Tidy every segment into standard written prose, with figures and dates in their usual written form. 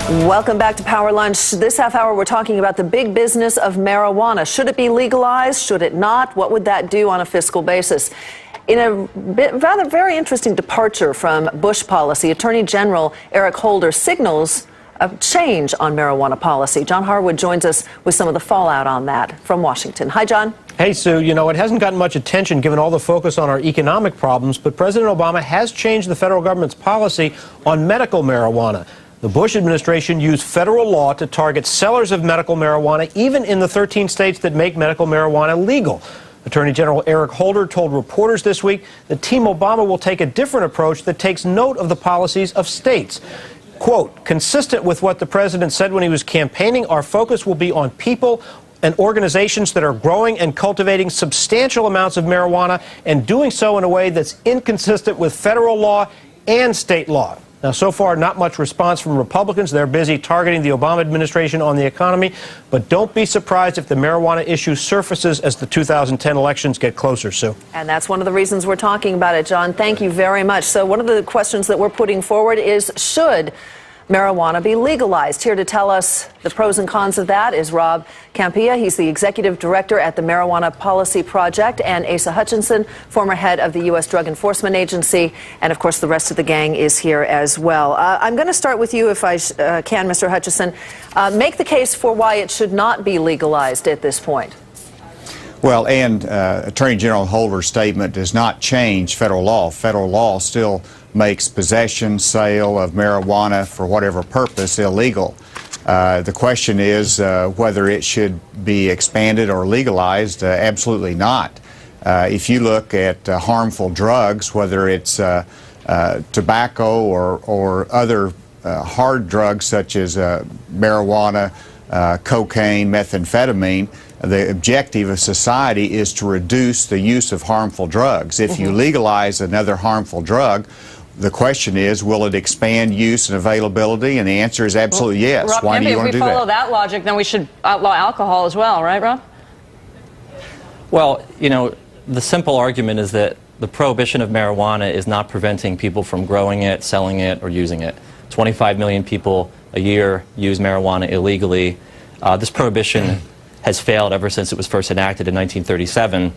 Welcome back to Power Lunch. This half hour, we're talking about the big business of marijuana. Should it be legalized? Should it not? What would that do on a fiscal basis? In a rather very interesting departure from Bush policy, Attorney General Eric Holder signals a change on marijuana policy. John Harwood joins us with some of the fallout on that from Washington. Hi, John. Hey, Sue. You know, it hasn't gotten much attention given all the focus on our economic problems, but President Obama has changed the federal government's policy on medical marijuana. The Bush administration used federal law to target sellers of medical marijuana, even in the 13 states that make medical marijuana legal. Attorney General Eric Holder told reporters this week that Team Obama will take a different approach that takes note of the policies of states. Quote, consistent with what the president said when he was campaigning, our focus will be on people and organizations that are growing and cultivating substantial amounts of marijuana and doing so in a way that's inconsistent with federal law and state law. Now, so far, not much response from Republicans. They're busy targeting the Obama administration on the economy. But don't be surprised if the marijuana issue surfaces as the 2010 elections get closer, Sue. And that's one of the reasons we're talking about it, John. Thank you very much. So one of the questions that we're putting forward is, should marijuana be legalized? Here to tell us the pros and cons of that is Rob Campea. He's the executive director at the Marijuana Policy Project, and Asa Hutchinson, former head of the U.S. Drug Enforcement Agency. And, of course, the rest of the gang is here as well. I'm going to start with you, if I can, Mr. Hutchinson. Make the case for why it should not be legalized at this point. Well, and Attorney General Holder's statement does not change federal law. Federal law still makes possession, sale of marijuana for whatever purpose illegal. The question is whether it should be expanded or legalized. Absolutely not. If you look at harmful drugs, whether it's tobacco or other hard drugs such as marijuana, cocaine, methamphetamine, the objective of society is to reduce the use of harmful drugs. If you legalize another harmful drug, the question is, will it expand use and availability? And the answer is absolutely yes. Rob, why do you want to do that? If we follow that logic, then we should outlaw alcohol as well, right, Rob? Well, you know, the simple argument is that the prohibition of marijuana is not preventing people from growing it, selling it, or using it. 25 million people a year use marijuana illegally. This prohibition has failed ever since it was first enacted in 1937.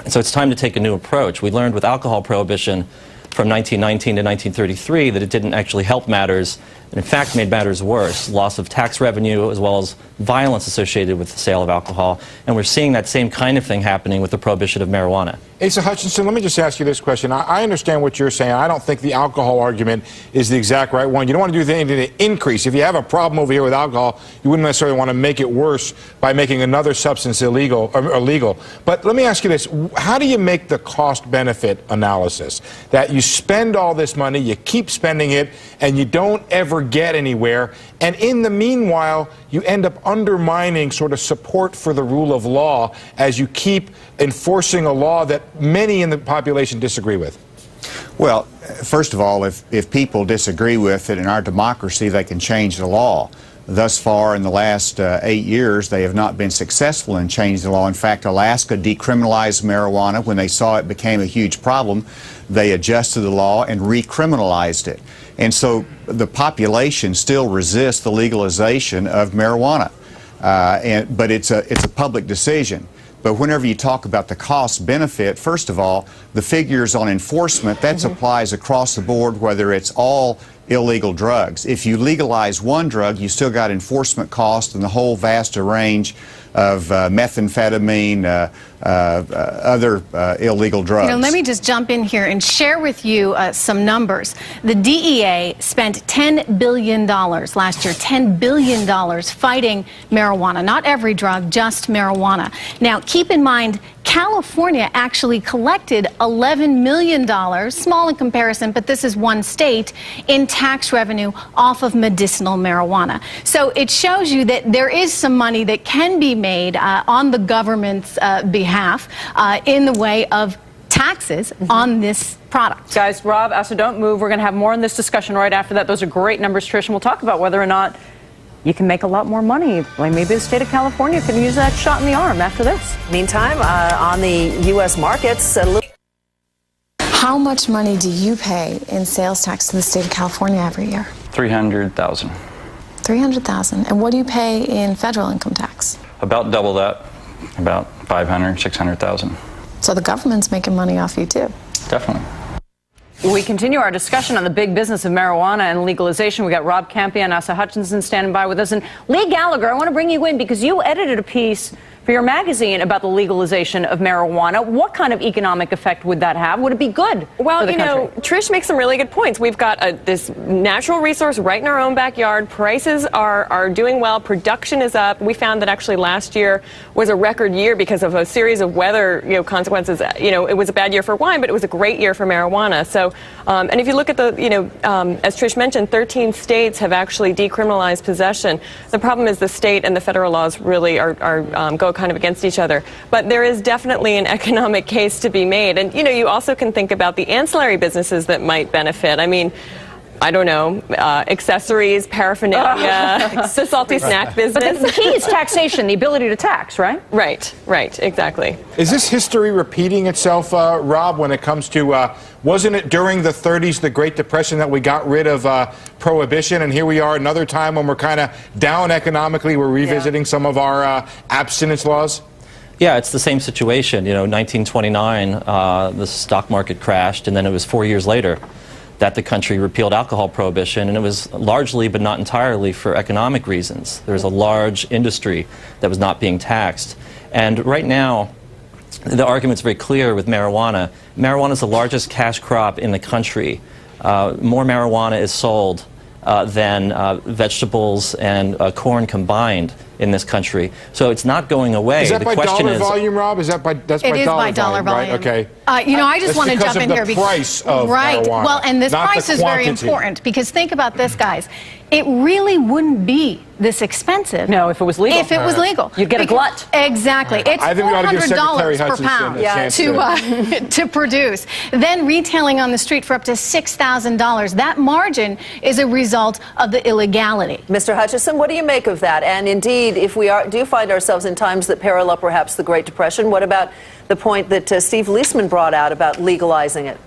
And so it's time to take a new approach. We learned with alcohol prohibition from 1919 to 1933 that it didn't actually help matters, and in fact made matters worse. Loss of tax revenue as well as violence associated with the sale of alcohol. And we're seeing that same kind of thing happening with the prohibition of marijuana. Asa Hutchinson, let me just ask you this question. I understand what you're saying. I don't think the alcohol argument is the exact right one. You don't want to do anything to increase. If you have a problem over here with alcohol, you wouldn't necessarily want to make it worse by making another substance illegal or legal. But let me ask you this. How do you make the cost-benefit analysis? That you spend all this money, you keep spending it, and you don't ever get anywhere. And in the meanwhile, you end up undermining sort of support for the rule of law as you keep enforcing a law that many in the population disagree with. Well, first of all, if people disagree with it in our democracy, they can change the law. Thus far, in the last 8 years, they have not been successful in changing the law. In fact, Alaska decriminalized marijuana. When they saw it became a huge problem, they adjusted the law and recriminalized it. And so the population still resists the legalization of marijuana. But it's a public decision. But whenever you talk about the cost benefit, first of all, the figures on enforcement, that applies across the board, whether it's all illegal drugs. If you legalize one drug, you still got enforcement costs and the whole vast range of methamphetamine, other illegal drugs. You know, let me just jump in here and share with you some numbers. The DEA spent $10 billion last year, $10 billion fighting marijuana. Not every drug, just marijuana. Now, keep in mind, California actually collected $11 million, small in comparison, but this is one state, in tax revenue off of medicinal marijuana. So it shows you that there is some money that can be made on the government's behalf in the way of taxes on this product. Guys, Rob, Asa, don't move. We're going to have more in this discussion right after that. Those are great numbers, Trish, and we'll talk about whether or not you can make a lot more money. Like maybe the state of California can use that shot in the arm after this. Meantime, on the U.S. markets, how much money do you pay in sales tax to the state of California every year? $300,000. 300,000. And what do you pay in federal income tax? About double that, about 500, 600,000. So the government's making money off you too. Definitely. We continue our discussion on the big business of marijuana and legalization. We got Rob Campion, Asa Hutchinson standing by with us. And Lee Gallagher, I want to bring you in because you edited a piece for your magazine about the legalization of marijuana. What kind of economic effect would that have? Would it be good for the country? Trish makes some really good points. We've got this natural resource right in our own backyard. Prices are doing well. Production is up. We found that actually last year was a record year because of a series of weather consequences. It was a bad year for wine, but it was a great year for marijuana. So, and if you look at the, as Trish mentioned, 13 states have actually decriminalized possession. The problem is the state and the federal laws really go kind of against each other. But there is definitely an economic case to be made. And, you also can think about the ancillary businesses that might benefit. I mean, I don't know, accessories, paraphernalia, the salty snack business. But the key is taxation, the ability to tax, right? Right, exactly. Is this history repeating itself, Rob, when it comes to, wasn't it during the 30s, the Great Depression, that we got rid of prohibition, and here we are another time when we're kind of down economically, we're revisiting some of our abstinence laws? Yeah, it's the same situation. 1929, the stock market crashed, and then it was 4 years later that the country repealed alcohol prohibition, and it was largely, but not entirely, for economic reasons. There was a large industry that was not being taxed. And right now, the argument's very clear with marijuana. Marijuana is the largest cash crop in the country. More marijuana is sold than vegetables and corn combined in this country. So it's not going away. Is that by dollar volume, Rob? Is that by dollar volume? Volume. Right? Okay. I just want to jump in here because price of marijuana, well, and this not price the is very quantity. important because think about this, guys. It really wouldn't be this expensive. No, if it was legal. If it was legal. You'd get a glut. Exactly. It's I think we ought to give Secretary $400 per Hutchinson pound to produce. Then retailing on the street for up to $6,000. That margin is a result of the illegality. Mr. Hutchison, what do you make of that? And indeed, if we do find ourselves in times that parallel perhaps the Great Depression, what about the point that Steve Leisman brought out about legalizing it?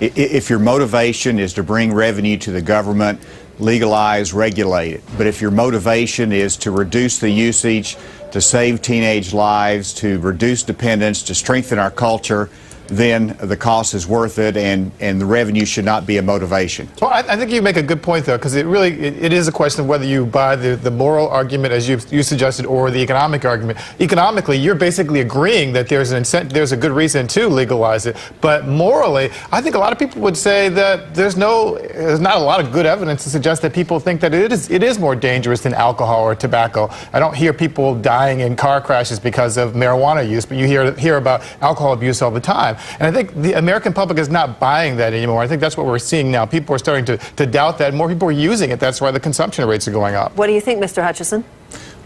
If your motivation is to bring revenue to the government, legalize, regulate it. But if your motivation is to reduce the usage, to save teenage lives, to reduce dependence, to strengthen our culture, then the cost is worth it, and the revenue should not be a motivation. Well, I think you make a good point, though, because it is a question of whether you buy the moral argument, as you suggested, or the economic argument. Economically, you're basically agreeing that there's a good reason to legalize it, but morally, I think a lot of people would say that there's not a lot of good evidence to suggest that people think that it is more dangerous than alcohol or tobacco. I don't hear people dying in car crashes because of marijuana use, but you hear about alcohol abuse all the time. And I think the American public is not buying that anymore. I think that's what we're seeing now. People are starting to doubt that. More people are using it. That's why the consumption rates are going up. What do you think, Mr. Hutchison?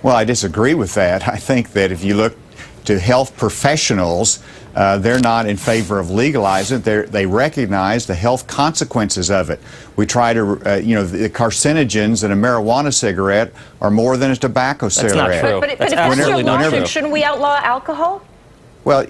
Well, I disagree with that. I think that if you look to health professionals, they're not in favor of legalizing it. They recognize the health consequences of it. We try to, the carcinogens in a marijuana cigarette are more than a tobacco cigarette. That's not true. But if that's your logic, shouldn't we outlaw alcohol? Well,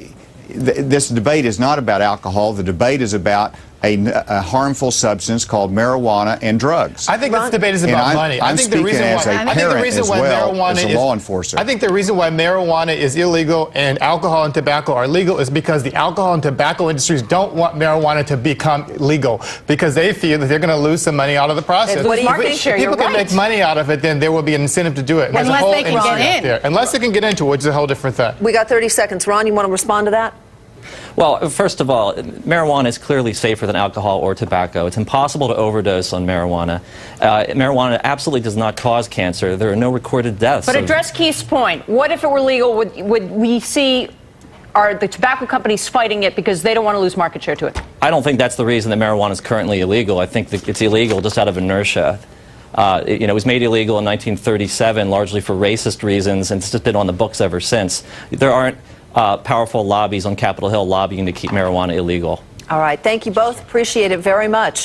this debate is not about alcohol. The debate is about a harmful substance called marijuana and drugs. I think this debate is about money. I'm speaking as a parent as well as a law enforcer. I think the reason why marijuana is illegal and alcohol and tobacco are legal is because the alcohol and tobacco industries don't want marijuana to become legal because they feel that they're going to lose some money out of the process. If people can make money out of it, then there will be an incentive to do it. Unless they can get in. Unless they can get into it, which is a whole different thing. We got 30 seconds. Ron, you want to respond to that? Well, first of all, marijuana is clearly safer than alcohol or tobacco. It's impossible to overdose on marijuana. Marijuana absolutely does not cause cancer. There are no recorded deaths. But address Keith's point. What if it were legal? Would we see the tobacco companies fighting it because they don't want to lose market share to it? I don't think that's the reason that marijuana is currently illegal. I think that it's illegal just out of inertia. It was made illegal in 1937 largely for racist reasons, and it's just been on the books ever since. There aren't powerful lobbies on Capitol Hill lobbying to keep marijuana illegal. All right. Thank you both. Appreciate it very much.